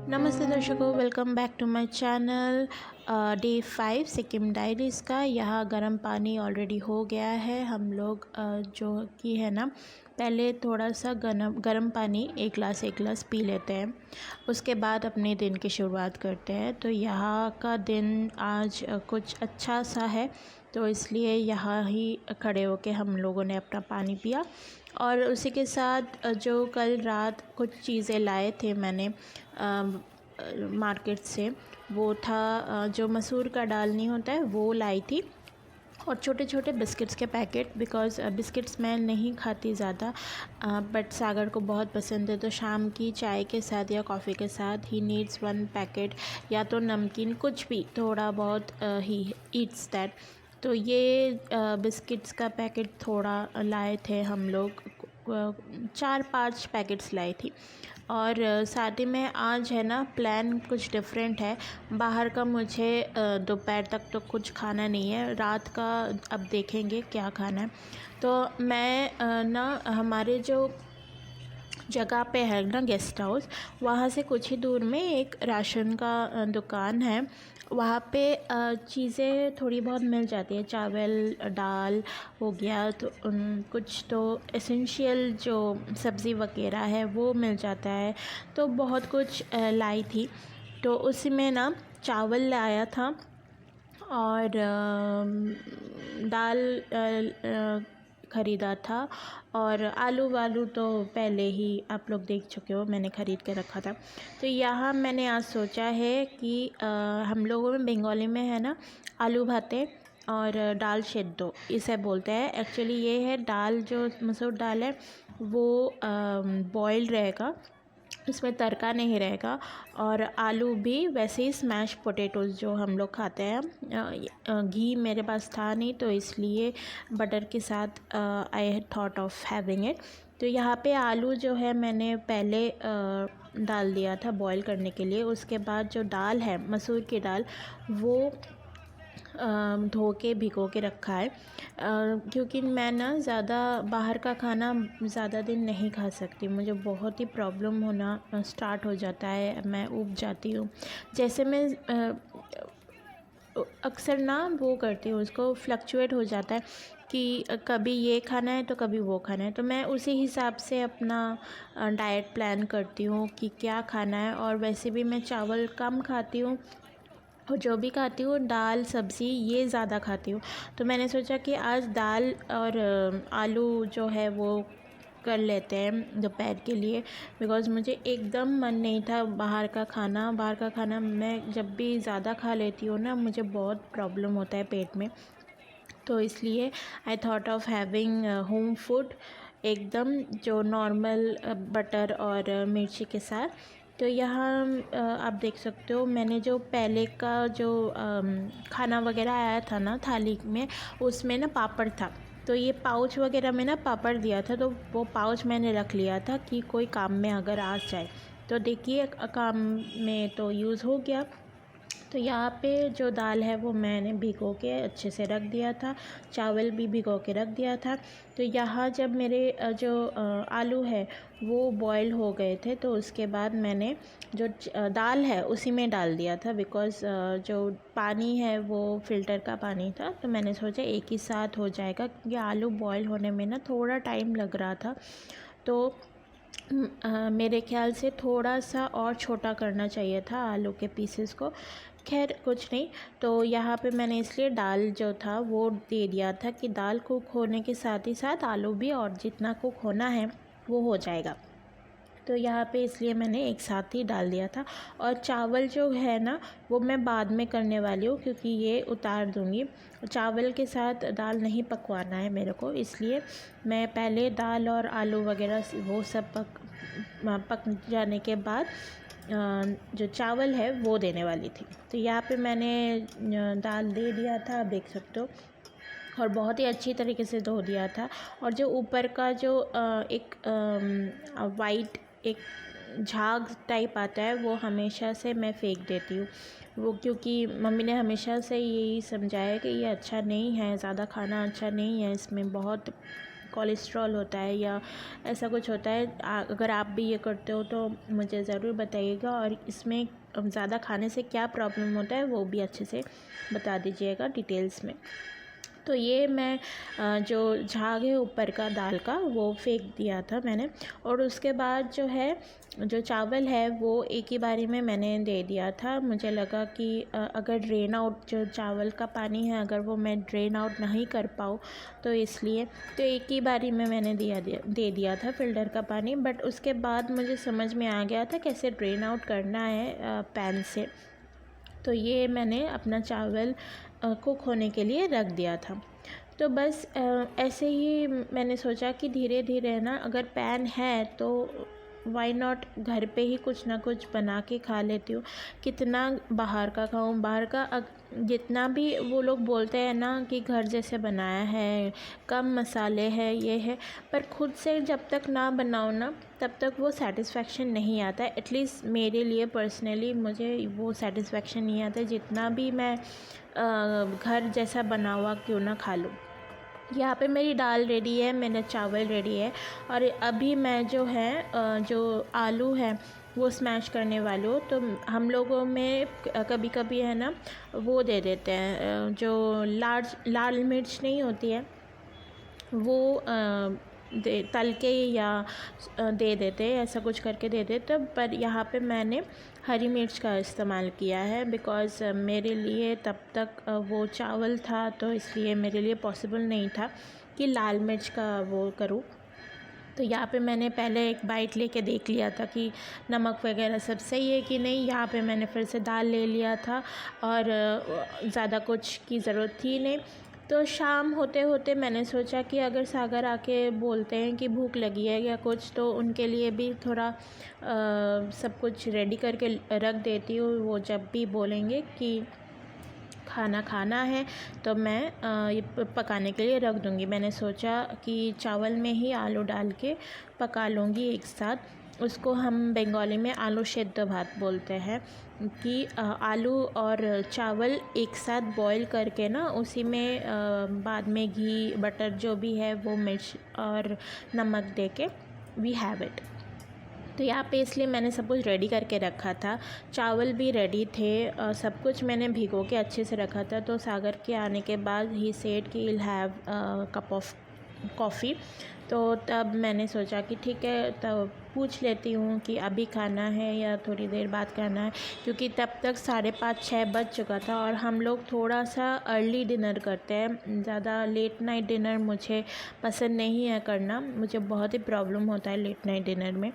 नमस्ते दर्शकों, welcome back to my channel. Day 5 Sikkim diaries का। यहाँ गर्म पानी ऑलरेडी हो गया है। हम लोग जो कि है ना, पहले थोड़ा सा गर्म पानी एक गिलास पी लेते हैं, उसके बाद अपने दिन की शुरुआत करते हैं। तो यहाँ का दिन आज कुछ अच्छा सा है, तो इसलिए यहाँ ही खड़े होके हम लोगों ने अपना पानी पिया। और उसी के साथ जो कल रात कुछ चीज़ें लाए थे मैंने मार्केट से, वो था जो मसूर का दाल नहीं होता है वो लाई थी, और छोटे छोटे बिस्किट्स के पैकेट। बिकॉज़ बिस्किट्स मैं नहीं खाती ज़्यादा, बट सागर को बहुत पसंद है, तो शाम की चाय के साथ या कॉफ़ी के साथ ही नीड्स 1 पैकेट, या तो नमकीन कुछ भी थोड़ा बहुत ही ईट्स दैट। तो ये बिस्किट्स का पैकेट थोड़ा लाए थे हम लोग, 4-5 पैकेट्स लाई थी। और साथ ही में आज है ना, प्लान कुछ डिफरेंट है। बाहर का मुझे दोपहर तक तो कुछ खाना नहीं है, रात का अब देखेंगे क्या खाना है। तो मैं ना हमारे जो जगह पे है ना गेस्ट हाउस, वहाँ से कुछ ही दूर में एक राशन का दुकान है। वहाँ पे चीज़ें थोड़ी बहुत मिल जाती है, चावल दाल हो गया, तो कुछ तो एसेंशियल जो सब्ज़ी वगैरह है वो मिल जाता है। तो बहुत कुछ लाई थी, तो उसी में ना चावल लाया था, और दाल ख़रीदा था, और आलू वालू तो पहले ही आप लोग देख चुके हो, मैंने ख़रीद के रखा था। तो यहाँ मैंने आज सोचा है कि हम लोगों में बंगाली में है ना, आलू भाते और दाल सेद्धो इसे बोलते हैं। एक्चुअली ये है दाल, जो मसूर दाल है वो बॉयल रहेगा, इसमें तड़का नहीं रहेगा, और आलू भी वैसे ही स्मैश पोटैटोज़ जो हम लोग खाते हैं। घी मेरे पास था नहीं, तो इसलिए बटर के साथ I thought of having it. तो यहाँ पे आलू जो है मैंने पहले डाल दिया था बॉईल करने के लिए। उसके बाद जो दाल है मसूर की दाल, वो धो के भिगो के रखा है, क्योंकि मैं ना ज़्यादा बाहर का खाना ज़्यादा दिन नहीं खा सकती। मुझे बहुत ही प्रॉब्लम होना स्टार्ट हो जाता है, मैं ऊब जाती हूँ। जैसे मैं अक्सर ना वो करती हूँ, उसको फ्लक्चुएट हो जाता है कि कभी ये खाना है तो कभी वो खाना है। तो मैं उसी हिसाब से अपना डाइट प्लान करती हूँ कि क्या खाना है। और वैसे भी मैं चावल कम खाती हूँ, और जो भी खाती हूँ दाल सब्ज़ी ये ज़्यादा खाती हूँ। तो मैंने सोचा कि आज दाल और आलू जो है वो कर लेते हैं दोपहर के लिए। बिकॉज़ मुझे एकदम मन नहीं था बाहर का खाना। बाहर का खाना मैं जब भी ज़्यादा खा लेती हूँ ना, मुझे बहुत प्रॉब्लम होता है पेट में। तो इसलिए I thought of having home food, एकदम जो नॉर्मल बटर और मिर्ची के साथ। तो यहाँ आप देख सकते हो, मैंने जो पहले का जो खाना वगैरह आया था ना थाली में, उसमें ना पापड़ था। तो ये पाउच वगैरह में ना पापड़ दिया था, तो वो पाउच मैंने रख लिया था कि कोई काम में अगर आ जाए। तो देखिए काम में तो यूज़ हो गया। तो यहाँ पे जो दाल है वो मैंने भिगो के अच्छे से रख दिया था, चावल भी भिगो के रख दिया था। तो यहाँ जब मेरे जो आलू है वो बॉईल हो गए थे, तो उसके बाद मैंने जो दाल है उसी में डाल दिया था। बिकॉज़ जो पानी है वो फ़िल्टर का पानी था, तो मैंने सोचा एक ही साथ हो जाएगा, क्योंकि आलू बॉईल होने में ना थोड़ा टाइम लग रहा था। तो मेरे ख़्याल से थोड़ा सा और छोटा करना चाहिए था आलू के पीसेस को। खैर कुछ नहीं। तो यहाँ पे मैंने इसलिए दाल जो था वो दे दिया था कि दाल कुक होने के साथ ही साथ आलू भी, और जितना कुक होना है वो हो जाएगा। तो यहाँ पे इसलिए मैंने एक साथ ही डाल दिया था। और चावल जो है ना वो मैं बाद में करने वाली हूँ, क्योंकि ये उतार दूँगी। चावल के साथ दाल नहीं पकवाना है मेरे को, इसलिए मैं पहले दाल और आलू वगैरह वो सब पक जाने के बाद जो चावल है वो देने वाली थी। तो यहाँ पे मैंने दाल दे दिया था, आप देख सकते हो, और बहुत ही अच्छी तरीके से धो दिया था। और जो ऊपर का जो एक वाइट एक झाग टाइप आता है वो हमेशा से मैं फेंक देती हूँ वो, क्योंकि मम्मी ने हमेशा से यही समझाया कि ये अच्छा नहीं है, ज़्यादा खाना अच्छा नहीं है, इसमें बहुत कोलेस्ट्रॉल होता है या ऐसा कुछ होता है। अगर आप भी ये करते हो तो मुझे ज़रूर बताइएगा, और इसमें ज़्यादा खाने से क्या प्रॉब्लम होता है वो भी अच्छे से बता दीजिएगा डिटेल्स में। तो ये मैं जो झाग है ऊपर का दाल का वो फेंक दिया था मैंने, और उसके बाद जो है जो चावल है वो एक ही बारी में मैंने दे दिया था। मुझे लगा कि अगर ड्रेन आउट जो चावल का पानी है अगर वो मैं ड्रेन आउट नहीं कर पाऊँ तो इसलिए तो एक ही बारी में मैंने दे दिया था फ़िल्टर का पानी। बट उसके बाद मुझे समझ में आ गया था कैसे ड्रेन आउट करना है पैन से। तो ये मैंने अपना चावल कुक होने के लिए रख दिया था। तो बस ऐसे ही मैंने सोचा कि धीरे धीरे ना, अगर पैन है तो वाई नॉट घर पे ही कुछ ना कुछ बना के खा लेती हूँ। कितना बाहर का खाऊँ, बाहर का जितना भी वो लोग बोलते हैं ना कि घर जैसे बनाया है, कम मसाले है, ये है, पर खुद से जब तक ना बनाओ ना तब तक वो सेटिस्फेक्शन नहीं आता है। एटलीस्ट मेरे लिए पर्सनली मुझे वो सेटिस्फेक्शन नहीं आता जितना भी मैं घर जैसा बना हुआ क्यों ना खा लूँ। यहाँ पे मेरी दाल रेडी है, मेरा चावल रेडी है, और अभी मैं जो है जो आलू है वो स्मैश करने वाली हूँ। तो हम लोगों में कभी कभी है ना वो दे देते हैं जो लाल मिर्च नहीं होती है वो तल के या दे देते, ऐसा कुछ करके दे देते। पर यहाँ पे मैंने हरी मिर्च का इस्तेमाल किया है बिकॉज़ मेरे लिए तब तक वो चावल था तो इसलिए मेरे लिए पॉसिबल नहीं था कि लाल मिर्च का वो करूँ। तो यहाँ पे मैंने पहले एक बाइट लेके देख लिया था कि नमक वगैरह सब सही है कि नहीं। यहाँ पे मैंने फिर से दाल ले लिया था और ज़्यादा कुछ की ज़रूरत थी नहीं। तो शाम होते होते मैंने सोचा कि अगर सागर आके बोलते हैं कि भूख लगी है या कुछ, तो उनके लिए भी थोड़ा सब कुछ रेडी करके रख देती हूँ। वो जब भी बोलेंगे कि खाना खाना है तो मैं ये पकाने के लिए रख दूँगी। मैंने सोचा कि चावल में ही आलू डाल के पका लूँगी एक साथ। उसको हम बंगाली में आलू सेদ্ধ भात बोलते हैं कि आलू और चावल एक साथ बॉईल करके ना उसी में बाद में घी बटर जो भी है वो मिर्च और नमक दे के वी हैव इट। तो यहाँ पे इसलिए मैंने सब कुछ रेडी करके रखा था। चावल भी रेडी थे, सब कुछ मैंने भिगो के अच्छे से रखा था। तो सागर के आने के बाद ही सेड कि will have cup of coffee. तो तब मैंने सोचा कि ठीक है, तब पूछ लेती हूँ कि अभी खाना है या थोड़ी देर बाद खाना है, क्योंकि तब तक 5:30-6 बज चुका था। और हम लोग थोड़ा सा अर्ली डिनर करते हैं, ज़्यादा लेट नाइट डिनर मुझे पसंद नहीं है करना। मुझे बहुत ही प्रॉब्लम होता है लेट नाइट डिनर में।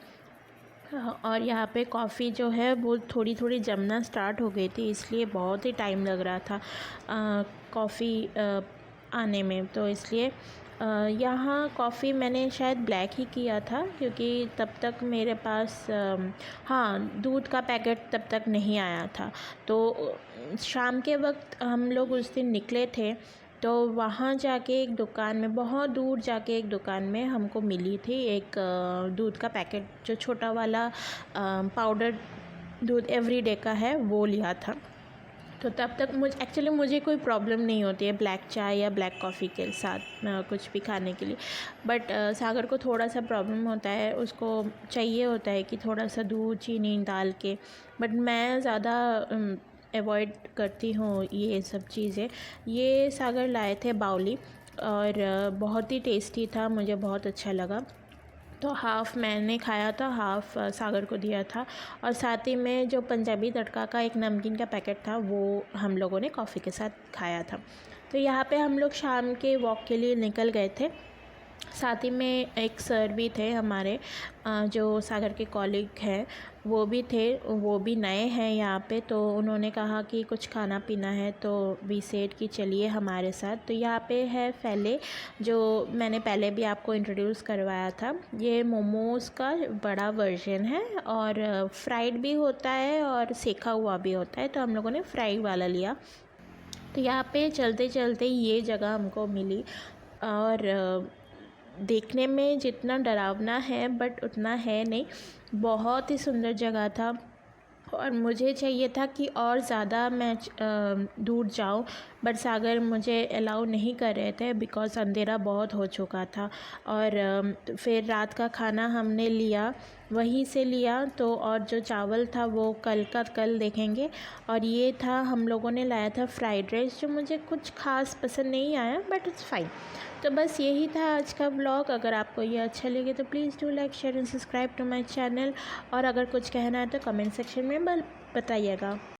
और यहाँ पे कॉफ़ी जो है वो थोड़ी थोड़ी जमना स्टार्ट हो गई थी, इसलिए बहुत ही टाइम लग रहा था कॉफ़ी आने में। तो इसलिए यहाँ कॉफ़ी मैंने शायद ब्लैक ही किया था, क्योंकि तब तक मेरे पास हाँ दूध का पैकेट तब तक नहीं आया था। तो शाम के वक्त हम लोग उस दिन निकले थे, तो वहाँ जाके एक दुकान में, बहुत दूर जाके एक दुकान में हमको मिली थी एक दूध का पैकेट, जो छोटा वाला पाउडर दूध एवरीडे का है वो लिया था। तो तब तक मुझे कोई प्रॉब्लम नहीं होती है ब्लैक चाय या ब्लैक कॉफ़ी के साथ कुछ भी खाने के लिए। बट सागर को थोड़ा सा प्रॉब्लम होता है, उसको चाहिए होता है कि थोड़ा सा दूध चीनी डाल के। बट मैं ज़्यादा अवॉइड करती हूँ ये सब चीज़ें। ये सागर लाए थे बाउली, और बहुत ही टेस्टी था, मुझे बहुत अच्छा लगा। तो हाफ़ मैंने खाया था, हाफ़ सागर को दिया था। और साथ ही में जो पंजाबी तड़का का एक नमकीन का पैकेट था वो हम लोगों ने कॉफ़ी के साथ खाया था। तो यहाँ पे हम लोग शाम के वॉक के लिए निकल गए थे। साथ ही में एक सर भी थे हमारे, जो सागर के कॉलीग हैं, वो भी थे, वो भी नए हैं यहाँ पे। तो उन्होंने कहा कि कुछ खाना पीना है, तो वी सेड कि चलिए हमारे साथ। तो यहाँ पे है फैले, जो मैंने पहले भी आपको इंट्रोड्यूस करवाया था। ये मोमोज़ का बड़ा वर्जन है, और फ्राइड भी होता है और सेका हुआ भी होता है। तो हम लोगों ने फ्राइड वाला लिया। तो यहाँ पे चलते चलते ये जगह हमको मिली, और देखने में जितना डरावना है बट उतना है नहीं। बहुत ही सुंदर जगह था और मुझे चाहिए था कि और ज़्यादा मैं दूर जाऊं, बट सागर मुझे अलाउ नहीं कर रहे थे बिकॉज़ अंधेरा बहुत हो चुका था। और फिर रात का खाना हमने लिया, वहीं से लिया तो, और जो चावल था वो कल का कल देखेंगे। और ये था, हम लोगों ने लाया था फ्राइड राइस, जो मुझे कुछ ख़ास पसंद नहीं आया बट इट्स फाइन। तो बस यही था आज का व्लॉग। अगर आपको ये अच्छा लगे तो please do like share and subscribe to my channel. और अगर कुछ कहना है तो कमेंट सेक्शन में बताइएगा।